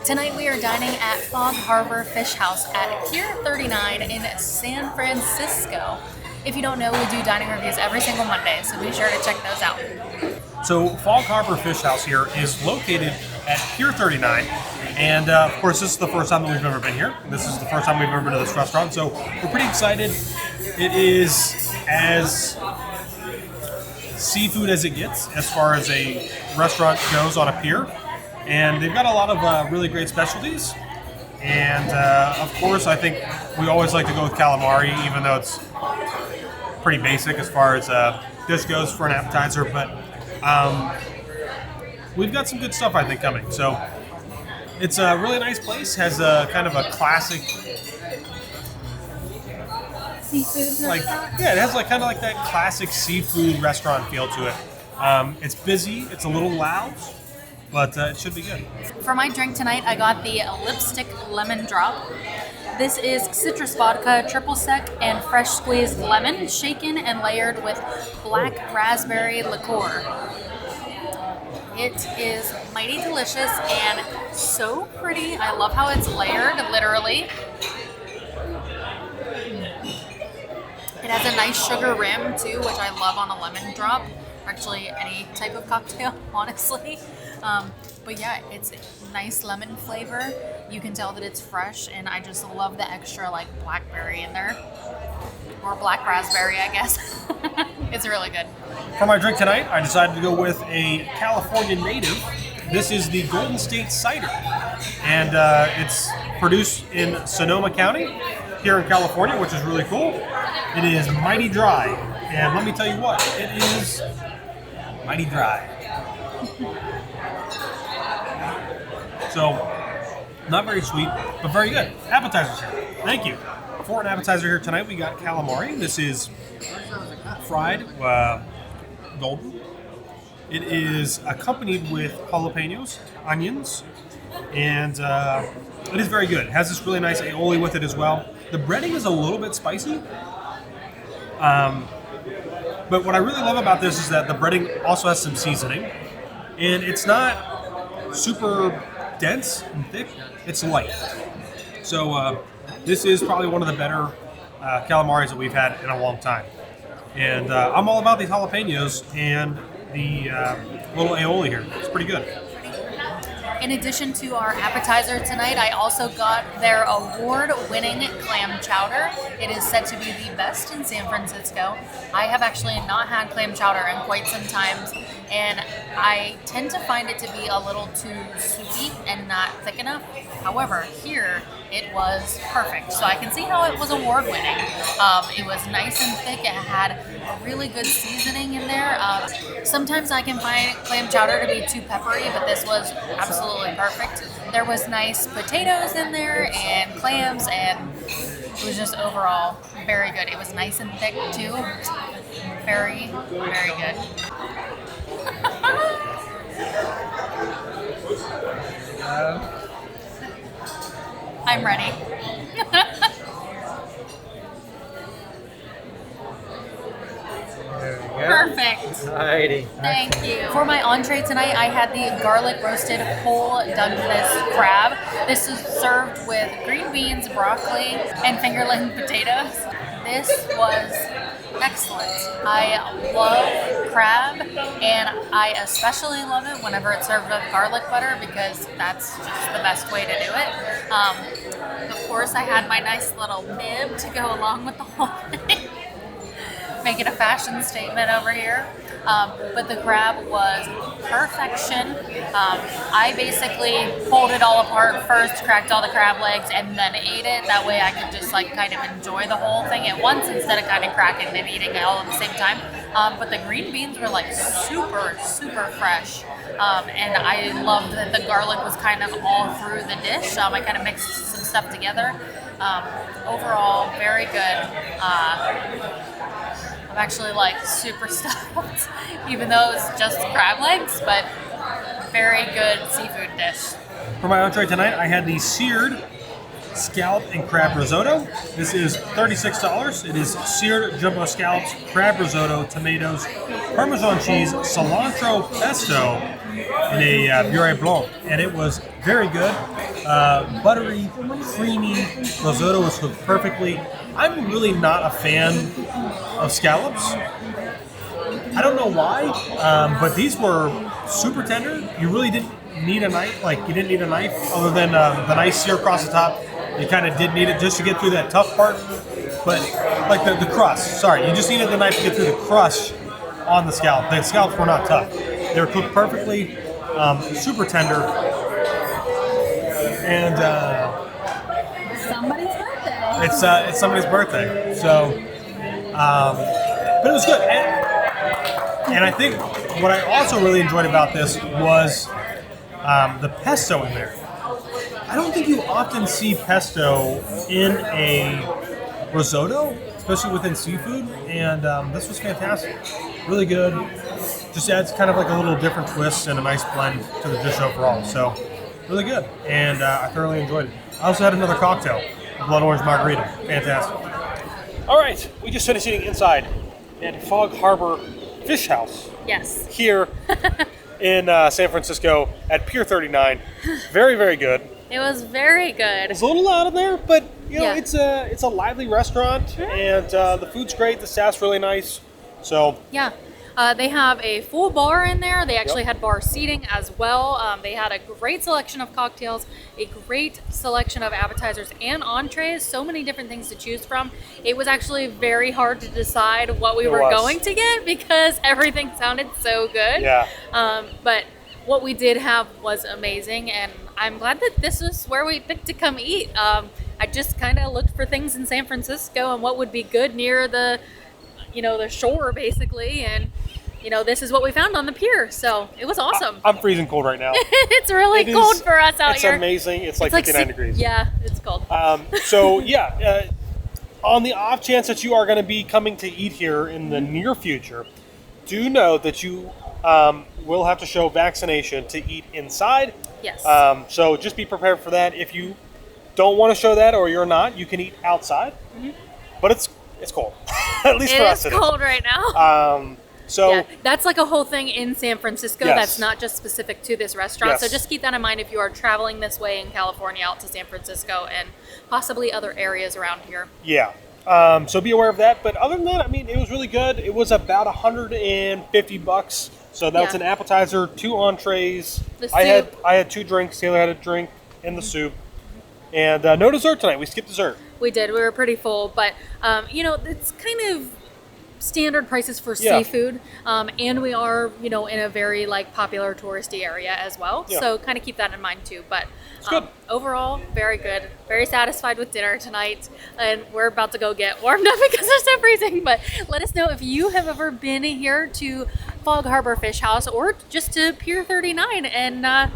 Tonight we are dining at Fog Harbor Fish House at Pier 39 in San Francisco. If you don't know, we do dining reviews every single Monday, so be sure to check those out. So Fog Harbor Fish House here is located at Pier 39, and of course this is the first time that we've ever been here. This is the first time we've ever been to this restaurant, so we're pretty excited. It is as seafood as it gets as far as a restaurant goes on a pier, and they've got a lot of really great specialties. And of course, I think we always like to go with calamari, even though it's pretty basic as far as dish goes for an appetizer. But we've got some good stuff, I think, coming. So it's a really nice place. Has a kind of a classic Seafood restaurant? It has kind of that classic seafood restaurant feel to it. It's busy. It's a little loud, but it should be good. For my drink tonight, I got the Lipstick Lemon Drop. This is citrus vodka, triple sec, and fresh squeezed lemon, shaken and layered with black raspberry liqueur. It is mighty delicious and so pretty. I love how it's layered, literally. It has a nice sugar rim too, which I love on a lemon drop. Actually, any type of cocktail, honestly. But yeah, it's nice lemon flavor. You can tell that it's fresh, and I just love the extra blackberry in there. Or black raspberry, I guess. It's really good. For my drink tonight, I decided to go with a California native. This is the Golden State Cider, and it's produced in Sonoma County here in California, which is really cool. It is mighty dry, and let me tell you what, it is mighty dry. So, not very sweet, but very good. Appetizers here. Thank you. For an appetizer here tonight, we got calamari. This is fried golden. It is accompanied with jalapenos, onions, and it is very good. It has this really nice aioli with it as well. The breading is a little bit spicy. But what I really love about this is that the breading also has some seasoning, and it's not super dense and thick. It's light. So this is probably one of the better calamaris that we've had in a long time. And I'm all about these jalapenos and the little aioli here. It's pretty good. In addition to our appetizer tonight, I also got their award-winning clam chowder. It is said to be the best in San Francisco. I have actually not had clam chowder in quite some time, and I tend to find it to be a little too soupy and not thick enough. However, here it was perfect. So I can see how it was award-winning. It was nice and thick. It had a really good seasoning in there. Sometimes I can find clam chowder to be too peppery, but this was absolutely perfect. There was nice potatoes in there and clams, and it was just overall very good. It was nice and thick too. Very, very good. I'm ready. Perfect. Alrighty. Thank you. For my entree tonight, I had the garlic roasted whole Dungeness crab. This is served with green beans, broccoli, and fingerling potatoes. This was excellent. I love crab, and I especially love it whenever it's served with garlic butter, because that's just the best way to do it. Of course, I had my nice little bib to go along with the whole thing. Make it a fashion statement over here. But the crab was perfection. I basically pulled it all apart first, cracked all the crab legs, and then ate it. That way I could just kind of enjoy the whole thing at once instead of kind of cracking and eating it all at the same time. But the green beans were super, super fresh. And I loved that the garlic was kind of all through the dish. I kind of mixed some stuff together. Overall, very good. I'm actually super stuffed, even though it's just crab legs, but very good seafood dish. For my entree tonight, I had the seared scallop and crab risotto. This is $36. It is seared jumbo scallops, crab risotto, tomatoes, Parmesan cheese, cilantro pesto, in a beurre blanc, and it was very good. Buttery, creamy. Risotto was cooked perfectly. I'm really not a fan of scallops. I don't know why, but these were super tender. You really didn't need a knife. Like, you didn't need a knife other than the nice sear across the top. You kind of did need it just to get through that tough part. But, like the crust, sorry, you just needed the knife to get through the crust on the scallop. The scallops were not tough. They were cooked perfectly, super tender. And Somebody's birthday. it's somebody's birthday. So, but it was good. And I think what I also really enjoyed about this was the pesto in there. I don't think you often see pesto in a risotto, especially within seafood, and this was fantastic. Really good. Just adds kind of like a little different twist and a nice blend to the dish overall. So, really good, and I thoroughly enjoyed it. I also had another cocktail, blood orange margarita. Fantastic. All right, we just finished eating inside at Fog Harbor Fish House. Yes. Here in San Francisco at Pier 39. Very, very good. It was very good. It's a little loud in there, but you know, Yeah. it's a lively restaurant, and the food's great. The staff's really nice. So Yeah. They have a full bar in there. They actually had bar seating as well. They had a great selection of cocktails, a great selection of appetizers and entrees. So many different things to choose from. It was actually very hard to decide what we were going to get because everything sounded so good. Yeah. But what we did have was amazing, and I'm glad that this is where we picked to come eat. I just kind of looked for things in San Francisco and what would be good near the shore, basically, and this is what we found on the pier, so it was awesome. I'm freezing cold right now. It's really cold for us out here. It's amazing. It's like 59 degrees. Yeah, it's cold. So yeah, on the off chance that you are going to be coming to eat here in the near future, do know that you will have to show vaccination to eat inside. Yes. So just be prepared for that. If you don't want to show that or you're not, you can eat outside. Mm-hmm. But it's cold. At least for us. It is cold right now. So yeah, that's like a whole thing in San Francisco. Yes. That's not just specific to this restaurant. Yes. So just keep that in mind if you are traveling this way in California out to San Francisco and possibly other areas around here. Yeah. So be aware of that. But other than that, I mean, it was really good. It was about $150. So that was an appetizer, 2 entrees. The I soup. had 2 drinks. Taylor had a drink and the soup. And no dessert tonight. We skipped dessert. We did. We were pretty full, but it's kind of standard prices for Yeah. seafood, and we are in a very popular touristy area as well. Yeah. So kind of keep that in mind too. But good. overall, very good. Very satisfied with dinner tonight, and we're about to go get warmed up because it's so freezing. But let us know if you have ever been here to Fog Harbor Fish House or just to Pier 39, and